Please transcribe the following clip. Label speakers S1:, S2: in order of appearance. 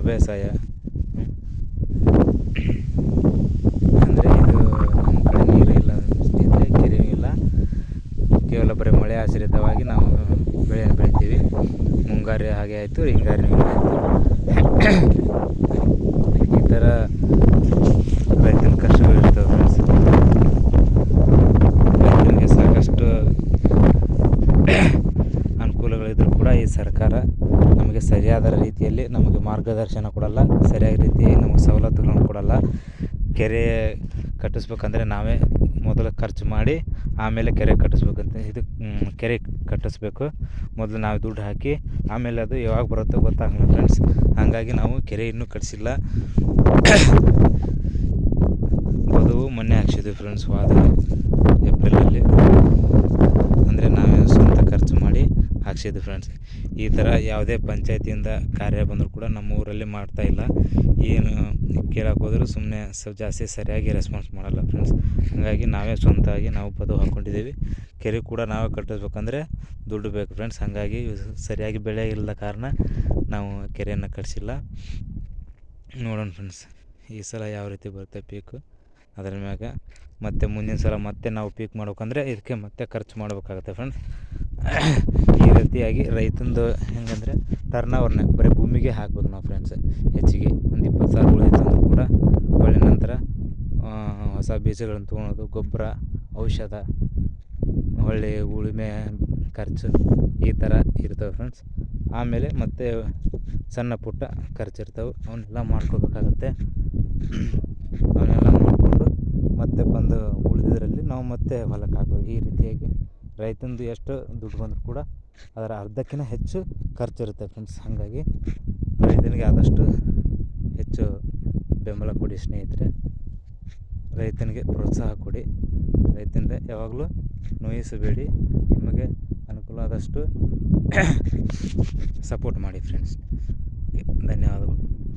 S1: ಬೇಸಾಯ. ಅಂದರೆ ಇದು ನಮ್ಮ ಕಡೆ ನೀರು ಇಲ್ಲ ಸ್ನೇಹಿತರೆ, ಕೆರೆಯೂ ಇಲ್ಲ, ಕೇವಲ ಬರೀ ಮಳೆ ಆಶ್ರಿತವಾಗಿ ನಾವು ಬೆಳೆಯನ್ನು ಬೆಳಿತೀವಿ. ಮುಂಗಾರು ಹಾಗೆ ಆಯಿತು, ಹಿಂಗಾರು ಆಯಿತು. ಈ ಥರ ರೈತನ ಕಷ್ಟಗಳಿರ್ತವೆ ಫ್ರೆಂಡ್ಸ್. ರೈತನಿಗೆ ಸಾಕಷ್ಟು ಅನುಕೂಲಗಳಿದ್ದರೂ ಕೂಡ ಈ ಸರ್ಕಾರ ನಮಗೆ ಸರಿಯಾದ ರೀತಿಯಲ್ಲಿ ನಮಗೆ ಮಾರ್ಗದರ್ಶನ ಕೊಡಲ್ಲ, ಸರಿಯಾದ ರೀತಿಯಾಗಿ ನಮಗೆ ಸವಲತ್ತುಗಳನ್ನು ಕೊಡಲ್ಲ. ಕೆರೆ ಕಟ್ಟಿಸ್ಬೇಕಂದ್ರೆ ನಾವೇ ಮೊದಲು ಖರ್ಚು ಮಾಡಿ ಆಮೇಲೆ ಕೆರೆ ಕಟ್ಟಿಸ್ಬೇಕಂತ. ಇದು ಕೆರೆ ಕಟ್ಟಿಸ್ಬೇಕು, ಮೊದಲು ನಾವು ದುಡ್ಡು ಹಾಕಿ ಆಮೇಲೆ ಅದು ಯಾವಾಗ ಬರುತ್ತೋ ಗೊತ್ತಾಗಲ್ಲ ಫ್ರೆಂಡ್ಸ್. ಹಾಗಾಗಿ ನಾವು ಕೆರೆ ಇನ್ನೂ ಕಟ್ಟಿಸಿಲ್ಲ. ಬದುವು ಮೊನ್ನೆ ಹಾಕ್ಸಿದ್ವಿ ಫ್ರೆಂಡ್ಸ್, ಏಪ್ರಿಲಲ್ಲಿ. ಅಂದರೆ ನಾವೇ ಸ್ವಂತ ಖರ್ಚು ಮಾಡಿ ಹಾಕ್ಸಿದ್ವಿ ಫ್ರೆಂಡ್ಸ್. ಈ ಥರ ಯಾವುದೇ ಪಂಚಾಯತಿಯಿಂದ ಕಾರ್ಯ ಬಂದರೂ ಕೂಡ ನಮ್ಮ ಊರಲ್ಲಿ ಮಾಡ್ತಾಯಿಲ್ಲ. ಏನು ಕೇಳಕ್ಕೆ ಹೋದರೂ ಸುಮ್ಮನೆ ಜಾಸ್ತಿ ಸರಿಯಾಗಿ ರೆಸ್ಪಾನ್ಸ್ ಮಾಡಲ್ಲ ಫ್ರೆಂಡ್ಸ್. ಹಾಗಾಗಿ ನಾವೇ ಸ್ವಂತವಾಗಿ ನಾವು ಬದು ಹಾಕ್ಕೊಂಡಿದ್ದೀವಿ. ಕೆರೆ ಕೂಡ ನಾವೇ ಕಟ್ಟಿಸ್ಬೇಕಂದ್ರೆ ದುಡ್ಡು ಬೇಕು ಫ್ರೆಂಡ್ಸ್. ಹಾಗಾಗಿ ಸರಿಯಾಗಿ ಬೆಳೆ ಇಲ್ಲದ ಕಾರಣ ನಾವು ಕೆರೆಯನ್ನು ಕಟ್ಟಿಸಿಲ್ಲ. ನೋಡೋಣ ಫ್ರೆಂಡ್ಸ್ ಈ ಸಲ ಯಾವ ರೀತಿ ಬರುತ್ತೆ ಪೀಕು, ಅದರ ಮ್ಯಾಗ ಮತ್ತು ಮುಂದಿನ ಸಲ ಮತ್ತೆ ನಾವು ಪೀಕ್ ಮಾಡ್ಬೇಕಂದ್ರೆ ಇದಕ್ಕೆ ಮತ್ತೆ ಖರ್ಚು ಮಾಡಬೇಕಾಗುತ್ತೆ ಫ್ರೆಂಡ್ಸ್. ಈ ರೀತಿಯಾಗಿ ರೈತಂದು ಹೆಂಗಂದರೆ ಟರ್ನವರ್ನ ಬರೀ ಭೂಮಿಗೆ ಹಾಕ್ಬೇಕು ನಾವು ಫ್ರೆಂಡ್ಸ್. ಹೆಚ್ಚಿಗೆ ಒಂದು 20,000 ಉಳಿತು ಅಂದರೂ ಕೂಡ ಒಳ್ಳೆ ನಂತರ ಹೊಸ ಬೀಜಗಳನ್ನು ತೊಗೊಳೋದು, ಗೊಬ್ಬರ, ಔಷಧ, ಒಳ್ಳೆ ಉಳುಮೆ ಖರ್ಚು ಈ ಥರ ಇರ್ತವೆ ಫ್ರೆಂಡ್ಸ್. ಆಮೇಲೆ ಮತ್ತೆ ಸಣ್ಣ ಪುಟ್ಟ ಖರ್ಚಿರ್ತವೆ, ಅವನ್ನೆಲ್ಲ ಮಾಡ್ಕೋಬೇಕಾಗತ್ತೆ. ಅವನ್ನೆಲ್ಲ ಮಾಡಿಕೊಂಡು ಮತ್ತೆ ಬಂದು ಉಳಿದಿದ್ರಲ್ಲಿ ನಾವು ಮತ್ತೆ ಹೊಲಕ್ಕೆ ಹಾಕಬೇಕು. ಈ ರೀತಿಯಾಗಿ ರೈತಂದು ಎಷ್ಟು ದುಡ್ಡು ಬಂದರೂ ಕೂಡ ಅದರ ಅರ್ಧಕ್ಕಿಂತ ಹೆಚ್ಚು ಖರ್ಚಿರುತ್ತೆ ಫ್ರೆಂಡ್ಸ್. ಹಾಗಾಗಿ ರೈತನಿಗೆ ಆದಷ್ಟು ಹೆಚ್ಚು ಬೆಂಬಲ ಕೊಡಿ ಸ್ನೇಹಿತರೆ. ರೈತನಿಗೆ ಪ್ರೋತ್ಸಾಹ ಕೊಡಿ. ರೈತನಿಗೆ ಯಾವಾಗಲೂ ನೋಯಿಸಬೇಡಿ. ನಿಮಗೆ ಅನುಕೂಲ ಆದಷ್ಟು ಸಪೋರ್ಟ್ ಮಾಡಿ ಫ್ರೆಂಡ್ಸ್. ಧನ್ಯವಾದಗಳು.